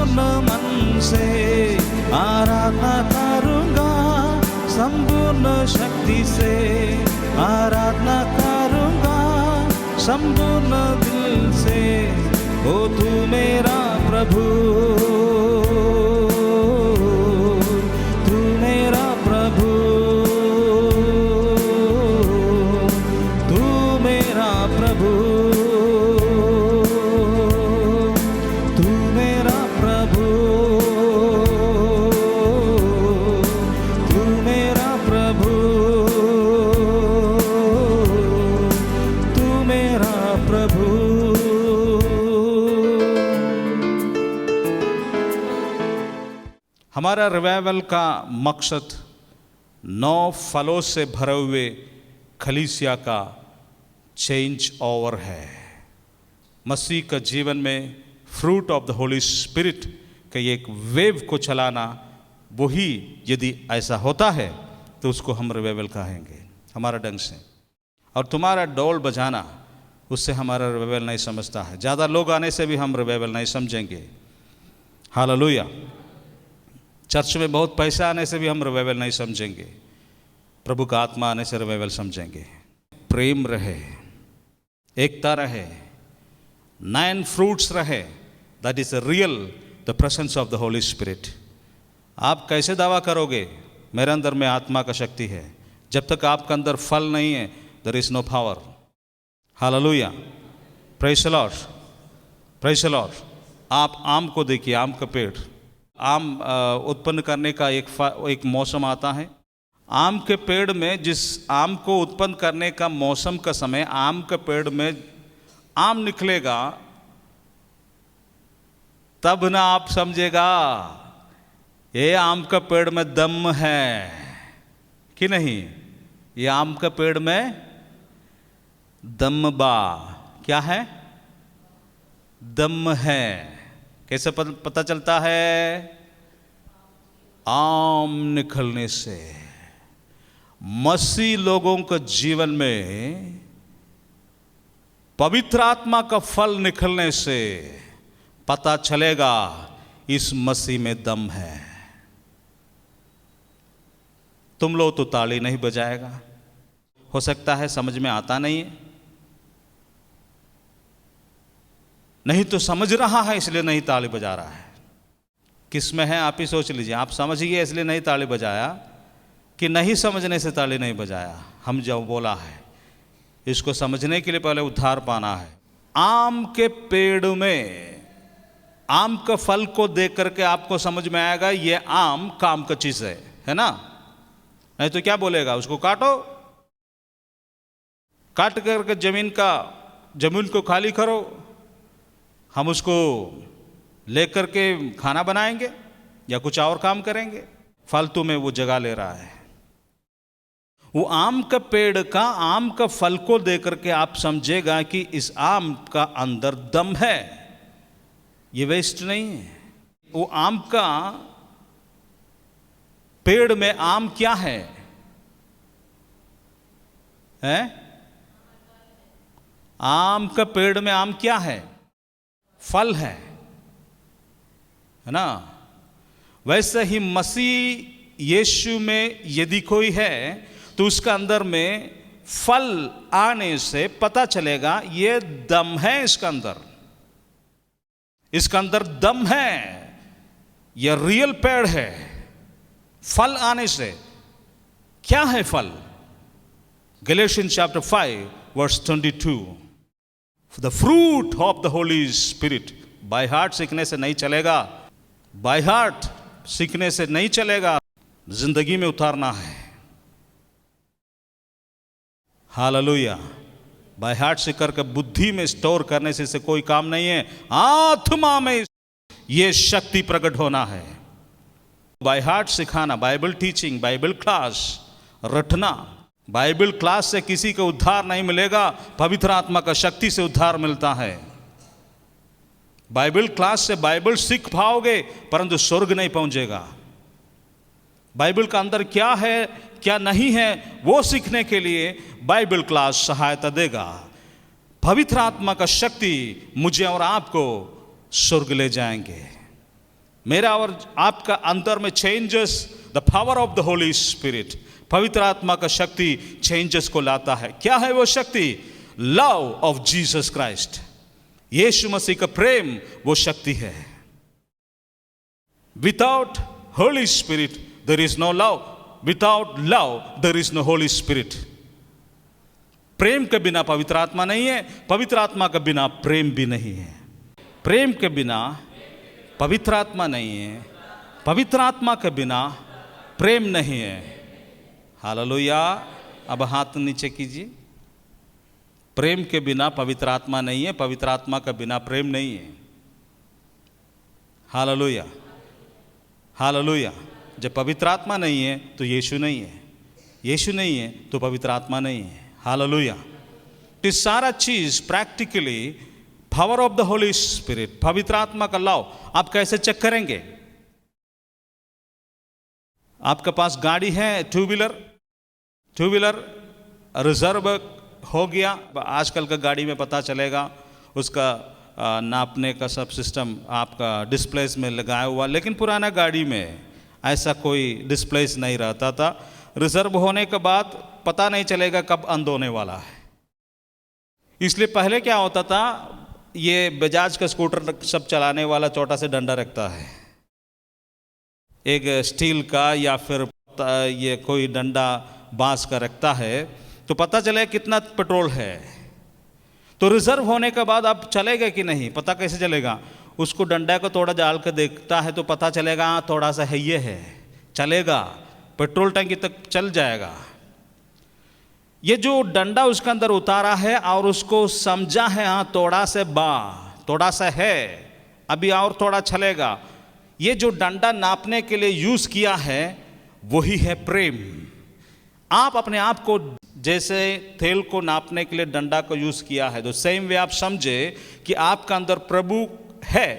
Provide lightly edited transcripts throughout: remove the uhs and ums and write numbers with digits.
संपूर्ण मन से आराधना करूँगा, संपूर्ण शक्ति से आराधना करूँगा, संपूर्ण दिल से। ओ तू मेरा प्रभु, तू मेरा प्रभु, तू मेरा प्रभु, तू मेरा प्रभु, तू मेरा प्रभु, तू मेरा प्रभु। हमारा रिवाइवल का मकसद 9 फलों से भरे हुए कलीसिया का चेंज ओवर है। मसीह का जीवन में fruit of the holy spirit का एक वेव को चलाना, वही यदि ऐसा होता है तो उसको हम रिवाइवल कहेंगे हमारा ढंग से। और तुम्हारा डोल बजाना, उससे हमारा रिवाइवल नहीं समझता है। ज़्यादा लोग आने से भी हम रिवाइवल नहीं समझेंगे। हालेलुया। चर्च में बहुत पैसा आने से भी हम रिवाइवल नहीं समझेंगे। प्रभु का आत्मा आने से रिवाइवल समझेंगे। प्रेम रहे, एकता रहे, 9 फ्रूट्स रहे, that is real the presence of the holy spirit. आप कैसे दावा करोगे मेरे अंदर में आत्मा का शक्ति है, जब तक आपके अंदर फल नहीं है, there is no power. Hallelujah, praise the lord, praise the lord. आप आम को देखिए, आम का पेड़, आम उत्पन्न करने का एक मौसम आता है। आम के पेड़ में जिस आम को उत्पन्न करने का मौसम का समय, आम के पेड़ में आम निकलेगा, तब ना आप समझेगा ये आम का पेड़ में दम है कि नहीं। ये आम का पेड़ में दम बा, क्या है? दम है। कैसे पता चलता है? आम निकलने से। मसीह लोगों के जीवन में पवित्र आत्मा का फल निकलने से पता चलेगा इस मसीह में दम है। तुम लोग तो ताली नहीं बजाएगा, हो सकता है समझ में आता नहीं है, नहीं तो समझ रहा है इसलिए नहीं ताली बजा रहा है। किस में है आप ही सोच लीजिए। आप समझ गए इसलिए नहीं ताली बजाया, कि नहीं समझने से ताली नहीं बजाया। हम जो बोला है, इसको समझने के लिए पहले उद्धार पाना है। आम के पेड़ में आम का फल को देख करके आपको समझ में आएगा ये आम काम का चीज है ना। नहीं तो क्या बोलेगा, उसको काटो, काट करके जमीन को खाली करो, हम उसको लेकर के खाना बनाएंगे या कुछ और काम करेंगे। फालतू में वो जगह ले रहा है। वो आम का पेड़ का आम का फल को देकर के आप समझेगा कि इस आम का अंदर दम है, ये वेस्ट नहीं है। वो आम का पेड़ में आम क्या है? आम का पेड़ में आम क्या है? फल है ना। वैसे ही मसीह यीशु में यदि कोई है तो उसका अंदर में फल आने से पता चलेगा ये दम है इसका अंदर दम है, ये रियल पेड़ है। फल आने से क्या है फल? Galatians chapter 5 verse 22, the fruit of the holy spirit. By heart सीखने से नहीं चलेगा, बाय हार्ट सीखने से नहीं चलेगा, जिंदगी में उतारना है। हालेलुया। बाय हार्ट से करके बुद्धि में स्टोर करने से कोई काम नहीं है। आत्मा में ये शक्ति प्रकट होना है। बाय हार्ट सिखाना, बाइबल टीचिंग, बाइबल क्लास रटना। बाइबल क्लास से किसी को उद्धार नहीं मिलेगा, पवित्र आत्मा का शक्ति से उद्धार मिलता है। बाइबल क्लास से बाइबल सीख पाओगे परंतु स्वर्ग नहीं पहुंचेगा। बाइबल का अंदर क्या है क्या नहीं है वो सीखने के लिए बाइबल क्लास सहायता देगा। पवित्र आत्मा का शक्ति मुझे और आपको स्वर्ग ले जाएंगे। मेरा और आपका अंदर में changes the power of the holy spirit, पवित्र आत्मा का शक्ति चेंजेस को लाता है। क्या है वो शक्ति? लव ऑफ जीसस क्राइस्ट, यीशु मसीह का प्रेम वो शक्ति है। Without holy spirit there is no love, without love there is no holy spirit. प्रेम के बिना पवित्र आत्मा नहीं है, पवित्र आत्मा के बिना प्रेम भी नहीं है। प्रेम के बिना पवित्र आत्मा नहीं है, पवित्र आत्मा के बिना प्रेम नहीं है। हालेलुया। अब हाथ नीचे कीजिए। प्रेम के बिना पवित्र आत्मा नहीं है, पवित्र आत्मा के बिना प्रेम नहीं है। Hallelujah, hallelujah. जब पवित्र आत्मा नहीं है तो यीशु नहीं है, यीशु नहीं है तो पवित्र आत्मा नहीं है। हालेलुया। तो सारा चीज practically power of the holy spirit, पवित्र आत्मा का लव आप कैसे चेक करेंगे? आपके पास गाड़ी है, टू व्हीलर रिजर्व हो गया। आजकल का गाड़ी में पता चलेगा, उसका नापने का सब सिस्टम आपका डिस्प्लेस में लगाया हुआ। लेकिन पुराना गाड़ी में ऐसा कोई डिस्प्लेस नहीं रहता था। रिजर्व होने के बाद पता नहीं चलेगा कब अंध होने वाला है। इसलिए पहले क्या होता था, ये बजाज का स्कूटर सब चलाने वाला छोटा सा डंडा रखता है, एक स्टील का या फिर ये कोई डंडा बांस का रखता है, तो पता चले कितना पेट्रोल है। तो रिजर्व होने के बाद अब चलेगा कि नहीं, पता कैसे चलेगा? उसको डंडा को थोड़ा डाल कर देखता है तो पता चलेगा हाँ थोड़ा सा है, ये है, चलेगा, पेट्रोल टंकी तक चल जाएगा। ये जो डंडा उसके अंदर उतारा है और उसको समझा है हाँ थोड़ा सा है, अभी और थोड़ा चलेगा। ये जो डंडा नापने के लिए यूज किया है वही है प्रेम। आप अपने आप को जैसे तेल को नापने के लिए डंडा को यूज किया है, तो सेम वे आप समझे कि आपका अंदर प्रभु है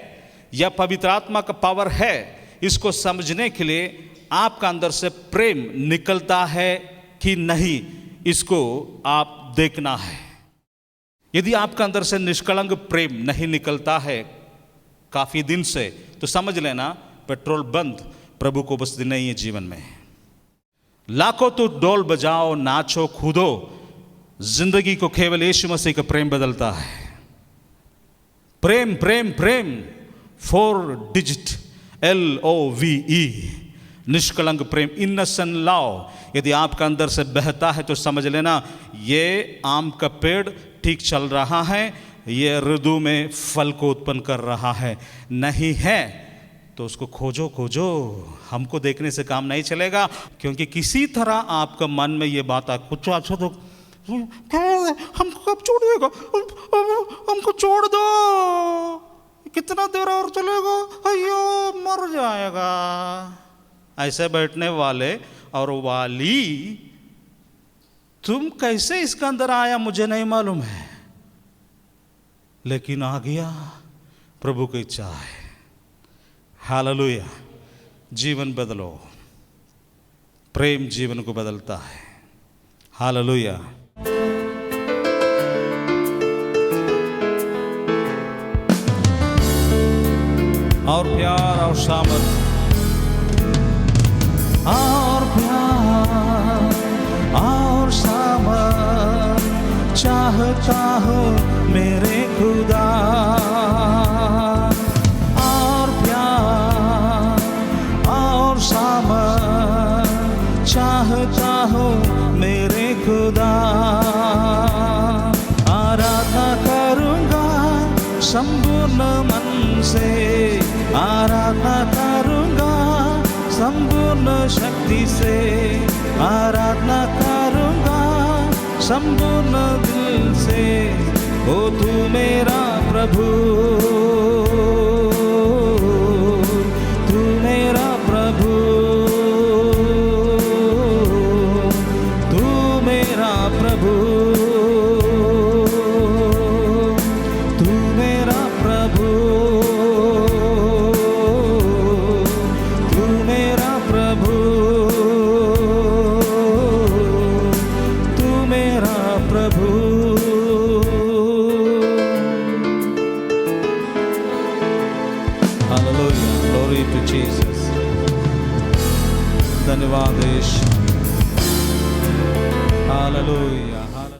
या पवित्र आत्मा का पावर है। इसको समझने के लिए आपका अंदर से प्रेम निकलता है कि नहीं, इसको आप देखना है। यदि आपका अंदर से निष्कलंक प्रेम नहीं निकलता है काफी दिन से, तो समझ लेना पेट्रोल बंद, प्रभु को बस नहीं है जीवन में। लाखों तो डोल बजाओ, नाचो, कूदो, जिंदगी को केवल यीशु मसीह का प्रेम बदलता है। प्रेम प्रेम प्रेम, 4 डिजिट LOVE, निष्कलंक प्रेम, इनसेंट लव। यदि आपका अंदर से बहता है तो समझ लेना ये आम का पेड़ ठीक चल रहा है, ये ऋतु में फल को उत्पन्न कर रहा है। नहीं है तो उसको खोजो, हमको देखने से काम नहीं चलेगा। क्योंकि किसी तरह आपका मन में ये बात आ, कुछ अच्छा तो हमको कब छोड़ देगा, हमको छोड़ दो, कितना देर और चलेगा, अयो मर जाएगा। ऐसे बैठने वाले और वाली, तुम कैसे इसके अंदर आया मुझे नहीं मालूम है, लेकिन आ गया, प्रभु की इच्छा है। हालेलुया। जीवन बदलो, प्रेम जीवन को बदलता है। हालेलुया। और प्यार और सामर्थ, और प्यार और सामर्थ चाहता हो मेरे खुदा, और प्यार और सामर्थ चाहता हो मेरे खुदा। आराधना करूँगा संपूर्ण मन से, आराधना करूँगा संपूर्ण शक्ति से, आराधना करूँगा संपूर्ण दिल से। ओ तू मेरा प्रभु, तू मेरा प्रभु, तू मेरा प्रभु, तू मेरा प्रभु, तू मेरा प्रभु, तू मेरा प्रभु। Hallelujah, glory to Jesus. धन्यवाद यीशु। हालेलुया।